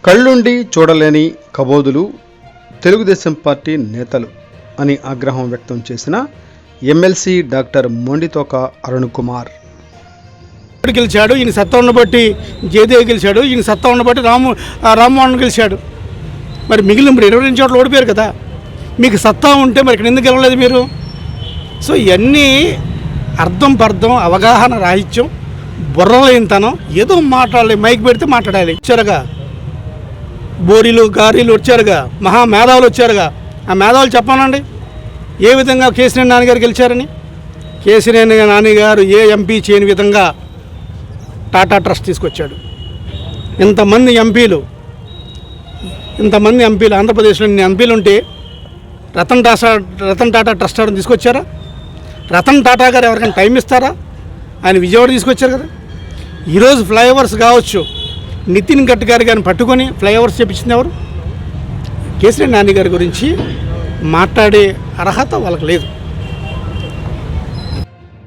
కళ్ళుండి చూడలేని కబోదులు తెలుగుదేశం పార్టీ నేతలు అని ఆగ్రహం వ్యక్తం చేసిన ఎమ్మెల్సీ డాక్టర్ మొండితోక అరుణ్ కుమార్. గెలిచాడు, ఈయన సత్తా ఉండబట్టి జయదేవ్ గెలిచాడు, ఈయన సత్తా ఉండబట్టి రామ్మోహన్ గెలిచాడు. మరి మిగిలిన 22 చోట్ల ఓడిపోయారు కదా. మీకు సత్తా ఉంటే మరి ఇక్కడ ఎందుకు గెలవలేదు మీరు? సో ఇవన్నీ అర్థం పర్థం అవగాహన రాహిత్యం, బుర్రలేనితనం. ఏదో మాట్లాడాలి, మైక్ పెడితే మాట్లాడాలి. వచ్చారుగా బోరీలు గారీలు వచ్చారుగా, మహా మేధావులు వచ్చారుగా. ఆ మేధావులు చెప్పానండి ఏ విధంగా కేసీఆర్ నాన్నగారు గెలిచారని. కేసీఆర్ నాన్నగారు ఏ ఎంపీ చేయని విధంగా టాటా ట్రస్ట్ తీసుకొచ్చాడు. ఇంతమంది ఎంపీలు ఆంధ్రప్రదేశ్లో ఇన్ని ఎంపీలు ఉంటే రతన్ టాటా ట్రస్ట్ ఎవరైనా తీసుకొచ్చారా? రతన్ టాటా గారు ఎవరికైనా టైం ఇస్తారా? ఆయన విజయవాడ తీసుకొచ్చారు కదా. ఈరోజు ఫ్లైఓవర్స్ కావచ్చు, నితిన్ గడ్కరీ గారిని పట్టుకొని ఫ్లైఓవర్స్ చేపించింది ఎవరు? కేసీఆర్ నాని గారి గురించి మాట్లాడే అర్హత వాళ్ళకి లేదు.